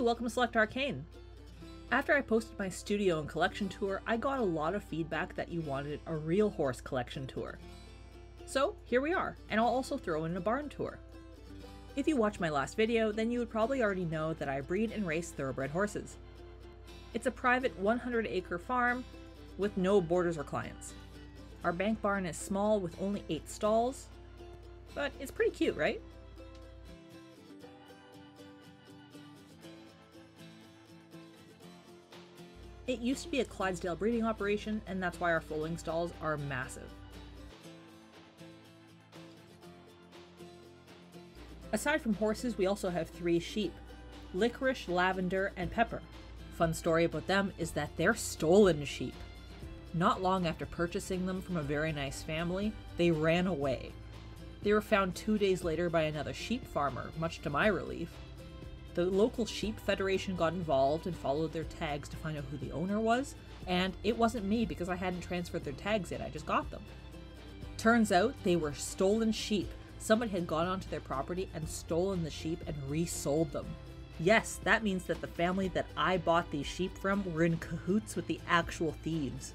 welcome to Select Arcane. After I posted my studio and collection tour, I got a lot of feedback that you wanted a real horse collection tour. So here we are, and I'll also throw in a barn tour. If you watched my last video, then you would probably already know that I breed and race thoroughbred horses. It's a private 100-acre farm with no boarders or clients. Our bank barn is small with only 8 stalls, but it's pretty cute, right? It used to be a Clydesdale breeding operation, and that's why our foaling stalls are massive. Aside from horses, we also have 3 sheep, Licorice, Lavender, and Pepper. Fun story about them is that they're stolen sheep. Not long after purchasing them from a very nice family, they ran away. They were found 2 days later by another sheep farmer, much to my relief. The local sheep federation got involved and followed their tags to find out who the owner was, and it wasn't me because I hadn't transferred their tags yet, I just got them. Turns out they were stolen sheep. Somebody had gone onto their property and stolen the sheep and resold them. Yes, that means that the family that I bought these sheep from were in cahoots with the actual thieves.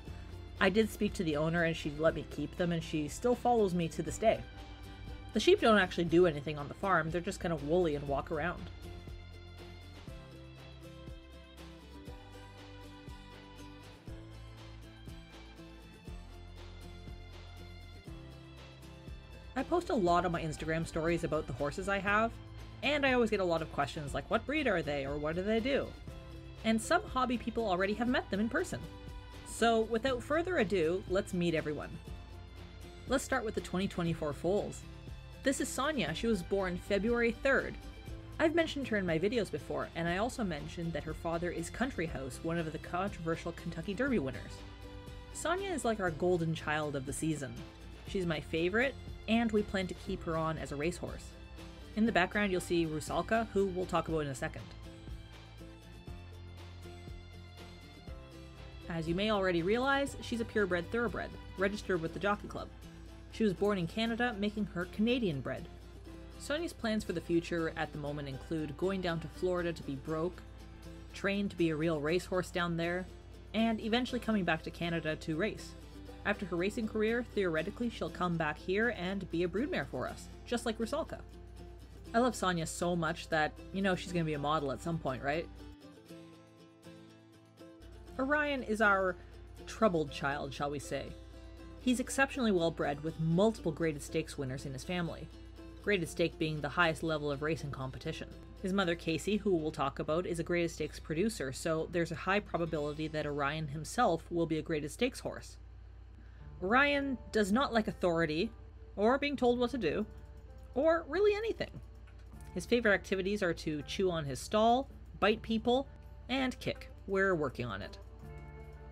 I did speak to the owner and she let me keep them, and she still follows me to this day. The sheep don't actually do anything on the farm, they're just kind of woolly and walk around. I post a lot on my Instagram stories about the horses I have, and I always get a lot of questions like what breed are they or what do they do? And some hobby people already have met them in person. So without further ado, let's meet everyone. Let's start with the 2024 foals. This is Sonia. She was born February 3rd. I've mentioned her in my videos before, and I also mentioned that her father is Country House, one of the controversial Kentucky Derby winners. Sonia is like our golden child of the season. She's my favorite, and we plan to keep her on as a racehorse. In the background you'll see Rusalka, who we'll talk about in a second. As you may already realize, she's a purebred thoroughbred, registered with the Jockey Club. She was born in Canada, making her Canadian bred. Sonia's plans for the future at the moment include going down to Florida to be broke, train to be a real racehorse down there, and eventually coming back to Canada to race. After her racing career, theoretically she'll come back here and be a broodmare for us, just like Rusalka. I love Sonia so much that, you know, she's gonna be a model at some point, right? Orion is our troubled child, shall we say. He's exceptionally well bred with multiple graded stakes winners in his family. Graded stake being the highest level of racing competition. His mother Casey, who we'll talk about, is a graded stakes producer, so there's a high probability that Orion himself will be a graded stakes horse. Orion does not like authority, or being told what to do, or really anything. His favorite activities are to chew on his stall, bite people, and kick. We're working on it.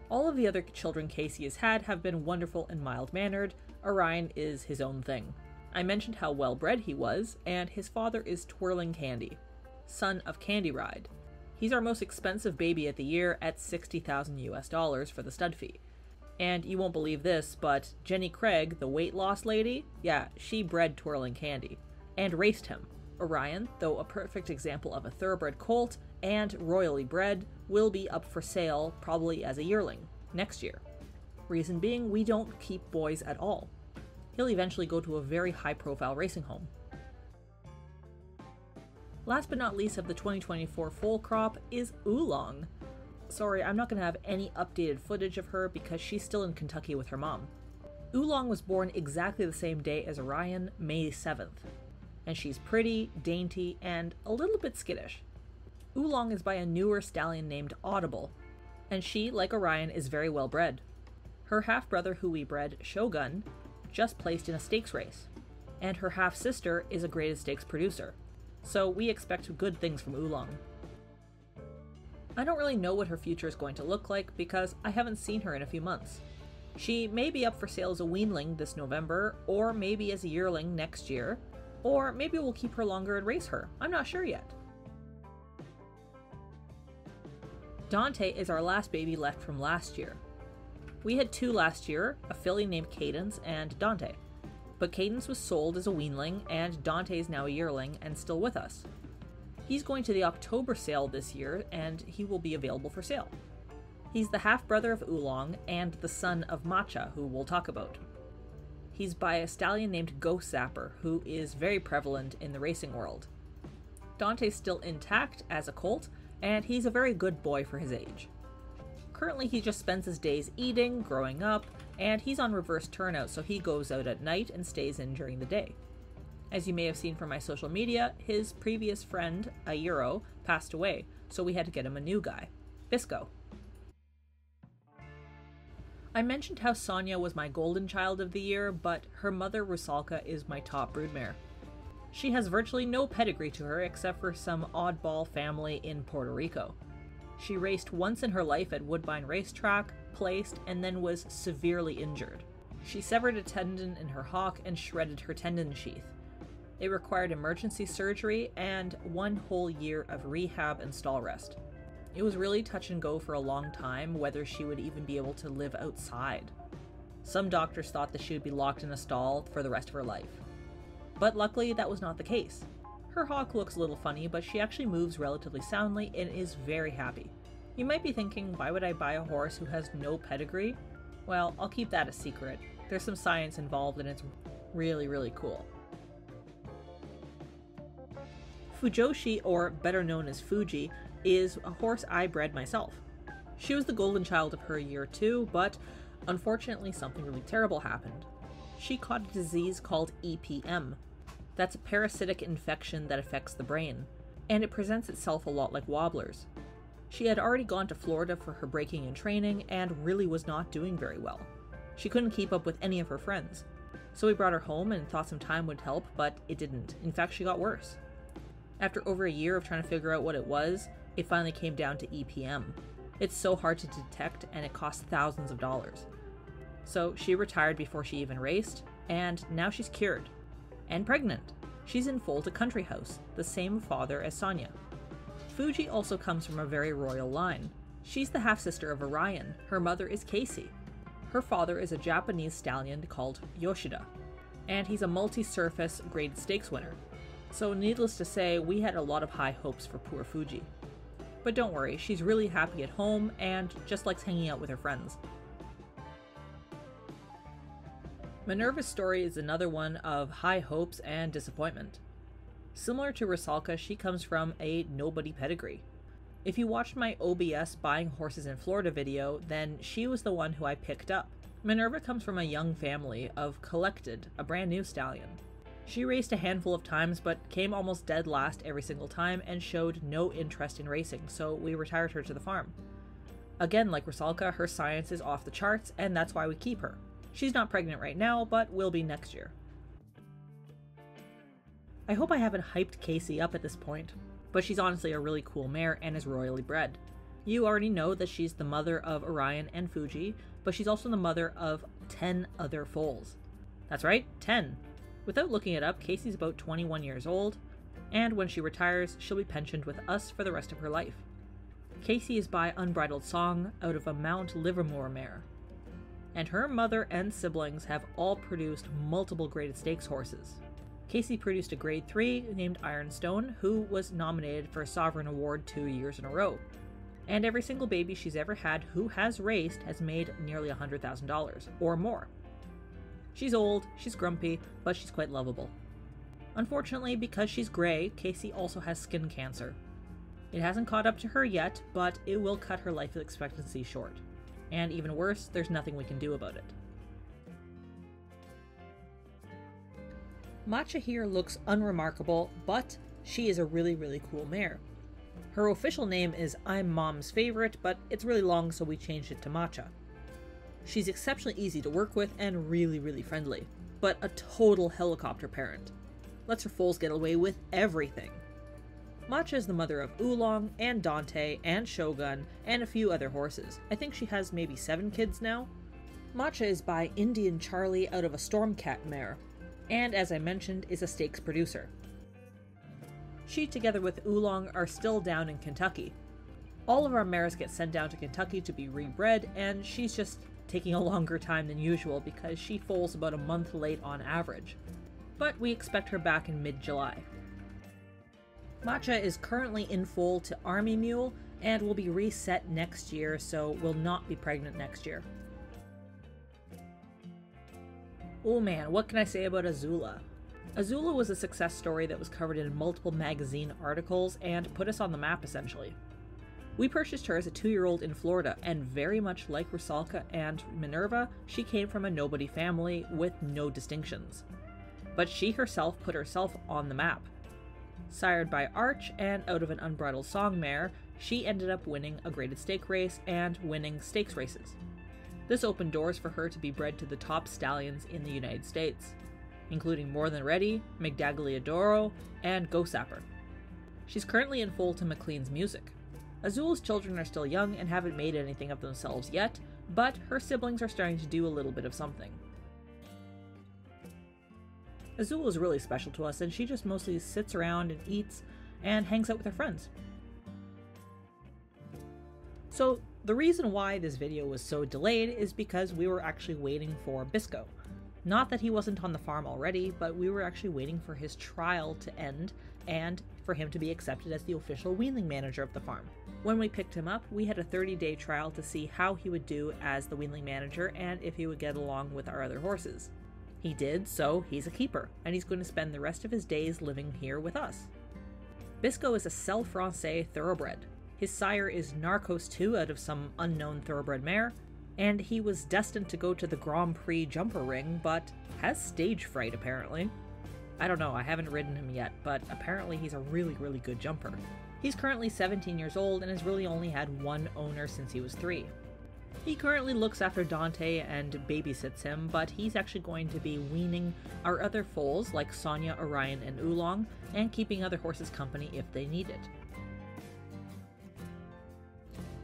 All of the other children Casey has had have been wonderful and mild-mannered. Orion is his own thing. I mentioned how well-bred he was, and his father is Twirling Candy, son of Candy Ride. He's our most expensive baby at the year at $60,000 US for the stud fee. And you won't believe this, but Jenny Craig, the weight loss lady, yeah, she bred Twirling Candy and raced him. Orion, though a perfect example of a thoroughbred colt and royally bred, will be up for sale probably as a yearling next year. Reason being, we don't keep boys at all. He'll eventually go to a very high-profile racing home. Last but not least of the 2024 foal crop is Oolong. Sorry, I'm not going to have any updated footage of her because she's still in Kentucky with her mom. Oolong was born exactly the same day as Orion, May 7th. And she's pretty, dainty, and a little bit skittish. Oolong is by a newer stallion named Audible, and she, like Orion, is very well bred. Her half-brother who we bred, Shogun, just placed in a stakes race, and her half-sister is a graded stakes producer. So we expect good things from Oolong. I don't really know what her future is going to look like because I haven't seen her in a few months. She may be up for sale as a weanling this November, or maybe as a yearling next year, or maybe we'll keep her longer and race her. I'm not sure yet. Dante is our last baby left from last year. We had 2 last year, a filly named Cadence and Dante. But Cadence was sold as a weanling, and Dante is now a yearling and still with us. He's going to the October sale this year, and he will be available for sale. He's the half-brother of Oolong and the son of Matcha, who we'll talk about. He's by a stallion named Ghost Zapper, who is very prevalent in the racing world. Dante's still intact as a colt, and he's a very good boy for his age. Currently, he just spends his days eating, growing up, and he's on reverse turnout, so he goes out at night and stays in during the day. As you may have seen from my social media, his previous friend, Ayuro, passed away, so we had to get him a new guy, Bisco. I mentioned how Sonia was my golden child of the year, but her mother, Rusalka, is my top broodmare. She has virtually no pedigree to her except for some oddball family in Puerto Rico. She raced once in her life at Woodbine Racetrack, placed, and then was severely injured. She severed a tendon in her hock and shredded her tendon sheath. It required emergency surgery and 1 whole year of rehab and stall rest. It was really touch and go for a long time whether she would even be able to live outside. Some doctors thought that she would be locked in a stall for the rest of her life. But luckily that was not the case. Her hock looks a little funny, but she actually moves relatively soundly and is very happy. You might be thinking, why would I buy a horse who has no pedigree? Well, I'll keep that a secret. There's some science involved and it's really, really cool. Fujoshi, or better known as Fuji, is a horse I bred myself. She was the golden child of her year too, but unfortunately something really terrible happened. She caught a disease called EPM. That's a parasitic infection that affects the brain, and it presents itself a lot like wobblers. She had already gone to Florida for her breaking and training and really was not doing very well. She couldn't keep up with any of her friends. So we brought her home and thought some time would help, but it didn't. In fact, she got worse. After over a year of trying to figure out what it was, it finally came down to EPM. It's so hard to detect and it costs thousands of dollars. So she retired before she even raced, and now she's cured. And pregnant. She's in foal to Country House, the same father as Sonia. Fuji also comes from a very royal line. She's the half-sister of Orion. Her mother is Casey. Her father is a Japanese stallion called Yoshida, and he's a multi-surface graded stakes winner. So needless to say, we had a lot of high hopes for poor Fuji. But don't worry, she's really happy at home and just likes hanging out with her friends. Minerva's story is another one of high hopes and disappointment. Similar to Rusalka, she comes from a nobody pedigree. If you watched my OBS buying horses in Florida video, then she was the one who I picked up. Minerva comes from a young family of Collected, a brand new stallion. She raced a handful of times but came almost dead last every single time and showed no interest in racing, so we retired her to the farm. Again, like Rusalka, her science is off the charts and that's why we keep her. She's not pregnant right now, but will be next year. I hope I haven't hyped Casey up at this point, but she's honestly a really cool mare and is royally bred. You already know that she's the mother of Orion and Fuji, but she's also the mother of 10 other foals. That's right, 10. Without looking it up, Casey's about 21 years old, and when she retires, she'll be pensioned with us for the rest of her life. Casey is by Unbridled Song out of a Mount Livermore mare, and her mother and siblings have all produced multiple graded stakes horses. Casey produced a grade 3 named Ironstone, who was nominated for a Sovereign Award 2 years in a row. And every single baby she's ever had who has raced has made nearly $100,000 or more. She's old, she's grumpy, but she's quite lovable. Unfortunately, because she's gray, Casey also has skin cancer. It hasn't caught up to her yet, but it will cut her life expectancy short. And even worse, there's nothing we can do about it. Matcha here looks unremarkable, but she is a really cool mare. Her official name is I'm Mom's Favorite, but it's really long, so we changed it to Matcha. She's exceptionally easy to work with and really friendly, but a total helicopter parent. Lets her foals get away with everything. Matcha is the mother of Oolong and Dante and Shogun and a few other horses. I think she has maybe 7 kids now. Matcha is by Indian Charlie out of a Stormcat mare, and as I mentioned, is a stakes producer. She, together with Oolong, are still down in Kentucky. All of our mares get sent down to Kentucky to be rebred, and she's just taking a longer time than usual because she foals about a month late on average. But we expect her back in mid-July. Matcha is currently in foal to Army Mule and will be reset next year, so will not be pregnant next year. Oh man, what can I say about Azula? Azula was a success story that was covered in multiple magazine articles and put us on the map essentially. We purchased her as a 2-year-old in Florida, and very much like Rusalka and Minerva, she came from a nobody family with no distinctions. But she herself put herself on the map. Sired by Arch and out of an unbridled song mare, she ended up winning a graded stake race and winning stakes races. This opened doors for her to be bred to the top stallions in the United States, including More Than Ready, Migdagliadoro, and Go Sapper. She's currently in foal to McLean's Music. Azula's children are still young and haven't made anything of themselves yet, but her siblings are starting to do a little bit of something. Azula is really special to us, and she just mostly sits around and eats and hangs out with her friends. So the reason why this video was so delayed is because we were actually waiting for Bisco. Not that he wasn't on the farm already, but we were actually waiting for his trial to end and for him to be accepted as the official weanling manager of the farm. When we picked him up, we had a 30-day trial to see how he would do as the weanling manager and if he would get along with our other horses. He did, so he's a keeper, and he's going to spend the rest of his days living here with us. Bisco is a Selle Francais thoroughbred. His sire is Narcos 2 out of some unknown thoroughbred mare, and he was destined to go to the Grand Prix jumper ring, but has stage fright apparently. I don't know, I haven't ridden him yet, but apparently he's a really good jumper. He's currently 17 years old and has really only had one owner since he was 3. He currently looks after Dante and babysits him, but he's actually going to be weaning our other foals like Sonia, Orion, and Oolong, and keeping other horses company if they need it.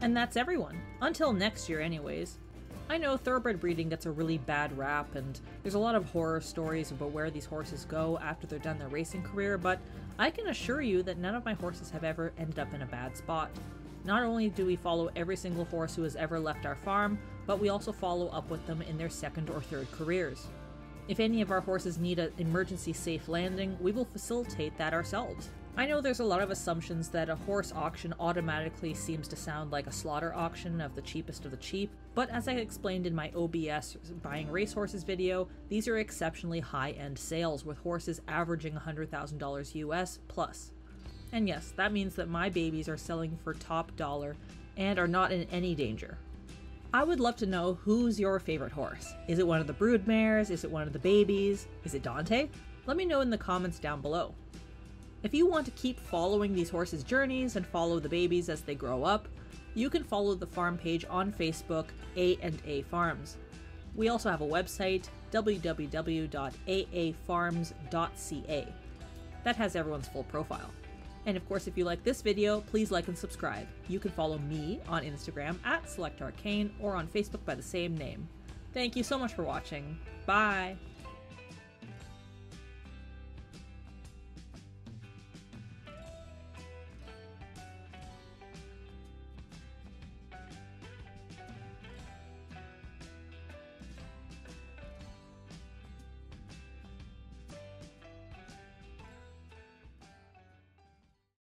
And that's everyone. Until next year anyways. I know thoroughbred breeding gets a really bad rap, and there's a lot of horror stories about where these horses go after they're done their racing career, but I can assure you that none of my horses have ever ended up in a bad spot. Not only do we follow every single horse who has ever left our farm, but we also follow up with them in their second or third careers. If any of our horses need an emergency safe landing, we will facilitate that ourselves. I know there's a lot of assumptions that a horse auction automatically seems to sound like a slaughter auction of the cheapest of the cheap, but as I explained in my OBS buying racehorses video, these are exceptionally high-end sales with horses averaging $100,000 US plus. And yes, that means that my babies are selling for top dollar and are not in any danger. I would love to know, who's your favorite horse? Is it one of the brood mares? Is it one of the babies? Is it Dante? Let me know in the comments down below. If you want to keep following these horses' journeys and follow the babies as they grow up, you can follow the farm page on Facebook, A&A Farms. We also have a website, www.aafarms.ca. That has everyone's full profile. And of course, if you like this video, please like and subscribe. You can follow me on Instagram @SelectArcane or on Facebook by the same name. Thank you so much for watching. Bye!